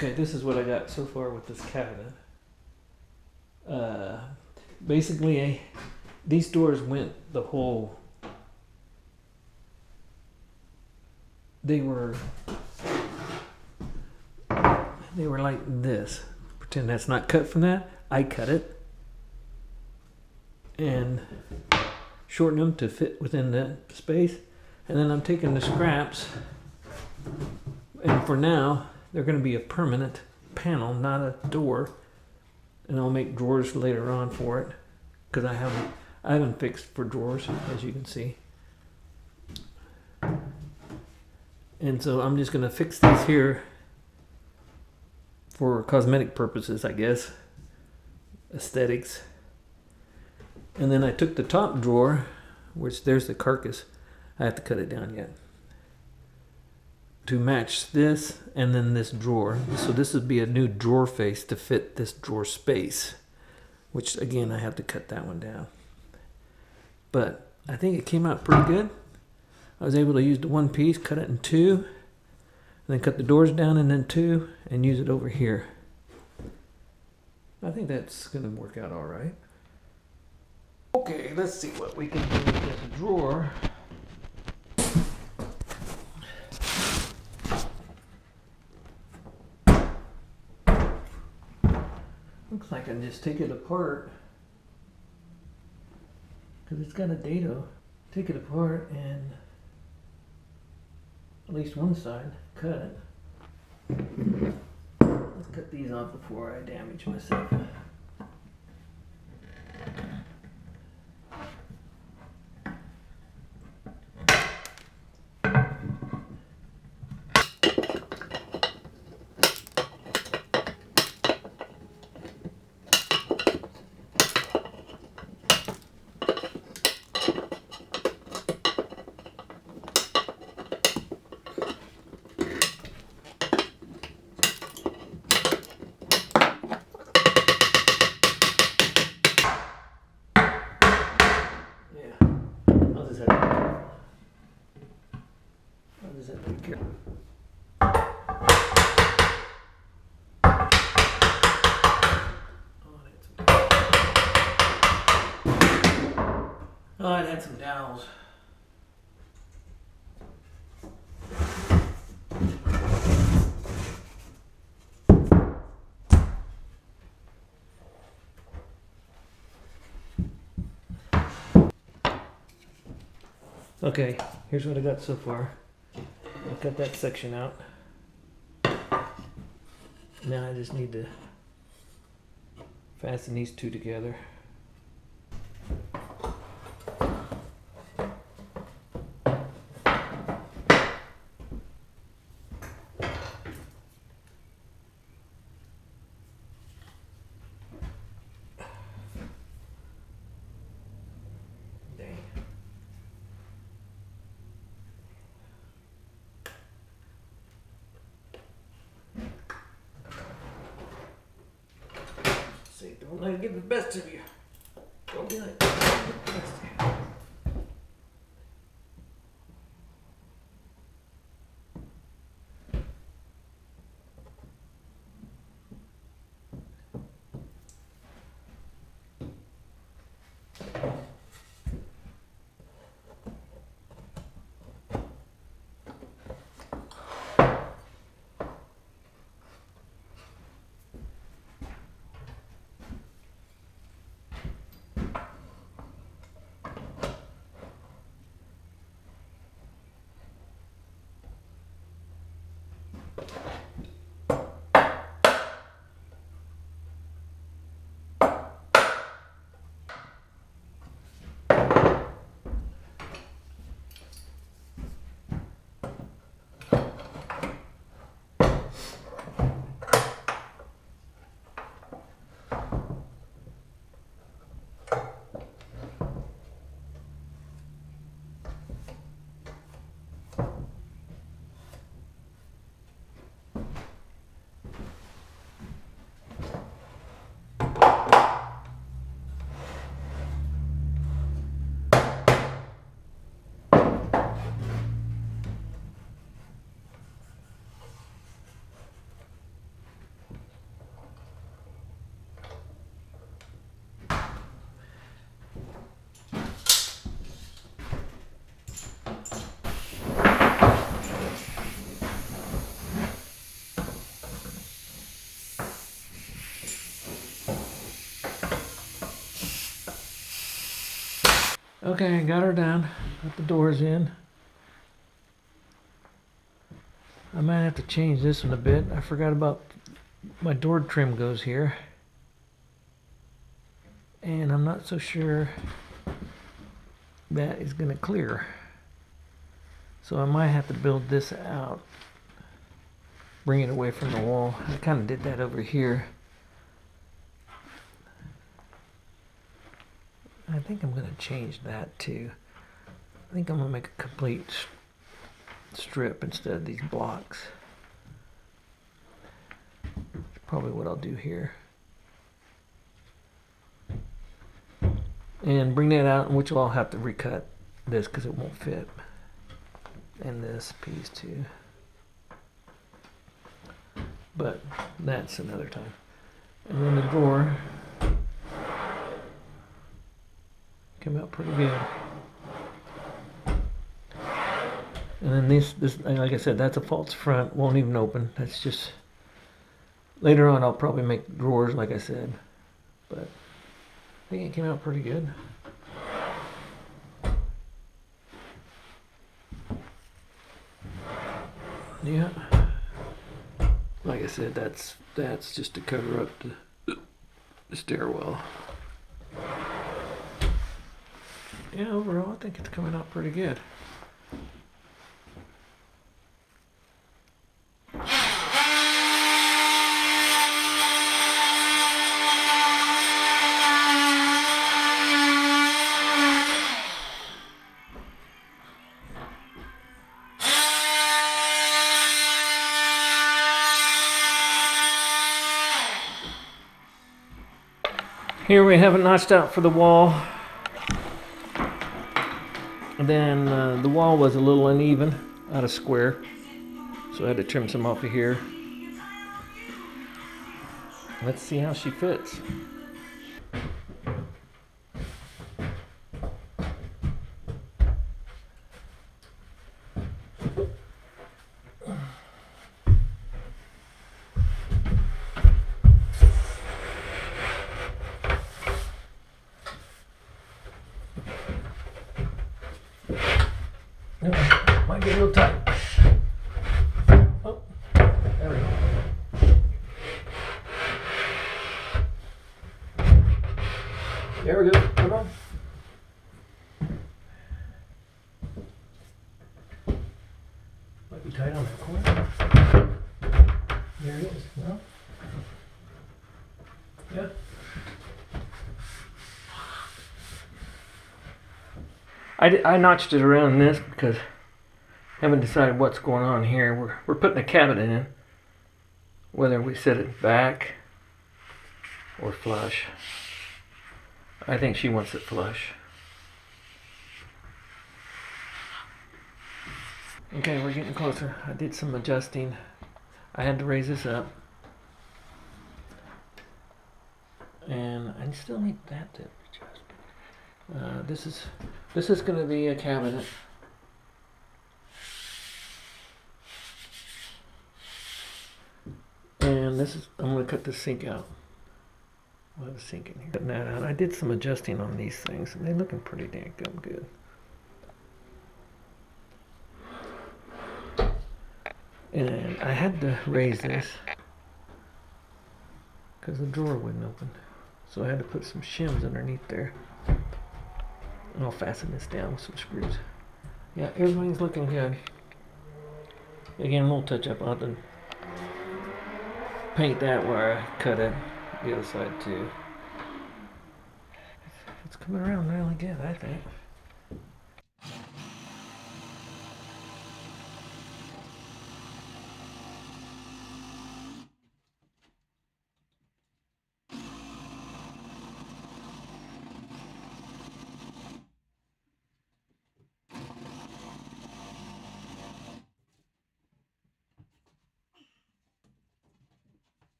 Okay, this is what I got so far with this cabinet. Basically, these doors went the whole. They were like this. Pretend that's not cut from that. I cut it and shorten them to fit within the space. And then I'm taking the scraps, and for now, they're going to be a permanent panel, not a door. And I'll make drawers later on for it, because I haven't fixed for drawers, as you can see. And so I'm just going to fix these here for cosmetic purposes, I guess, aesthetics. And then I took the top drawer, which there's the carcass. I have to cut it down yet, to match this and then this drawer. So this would be a new drawer face to fit this drawer space, which again, I have to cut that one down. But I think it came out pretty good. I was able to use the one piece, cut it in two, and then cut the doors down and then two, and use it over here. I think that's gonna work out all right. Okay, let's see what we can do with this drawer. Looks like I can just take it apart, because it's got a dado. Take it apart and at least one side, cut it. Let's cut these off before I damage myself. Oh, I'd had some dowels. Okay, here's what I got so far. I'll cut that section out. Now I just need to fasten these two together. See, don't let it get the best of you. Don't let it get the best of you. Okay, got her down. Got the doors in. I might have to change this one a bit. I forgot about my door trim goes here. And I'm not so sure that is going to clear. So I might have to build this out. Bring it away from the wall. I kind of did that over here. I think I'm going to change that too. I think I'm going to make a complete strip instead of these blocks. That's probably what I'll do here. And bring that out, which I'll have to recut this because it won't fit. And this piece too. But that's another time. And then the drawer came out pretty good. And then this, like I said, that's a false front. Won't even open. That's just, later on I'll probably make drawers, like I said. But I think it came out pretty good. Yeah. Like I said, that's just to cover up the stairwell. Yeah, overall, I think it's coming out pretty good. Here we have it notched out for the wall. And then the wall was a little uneven, out of square. So I had to trim some off of here. Let's see how she fits. Might get a little tight. Oh, there we go. There we go. Come on. Might be tight on that corner. There it is. No? Yeah. I notched it around this because I haven't decided what's going on here. We're putting a cabinet in, whether we set it back or flush. I think she wants it flush. Okay, we're getting closer. I did some adjusting. I had to raise this up. And I still need that to adjust. This is going to be a cabinet. And this is, I'm going to cut the sink out. I'll have a sink in here. Cutting that out. I did some adjusting on these things, and they're looking pretty damn good. And I had to raise this because the drawer wouldn't open. So I had to put some shims underneath there. And I'll fasten this down with some screws. Yeah, everything's looking good. Again, a little touch up. I'll have to paint that where I cut it. The other side too. It's coming around really good, I think.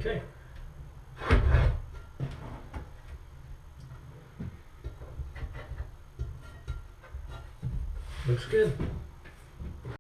Okay. Looks good.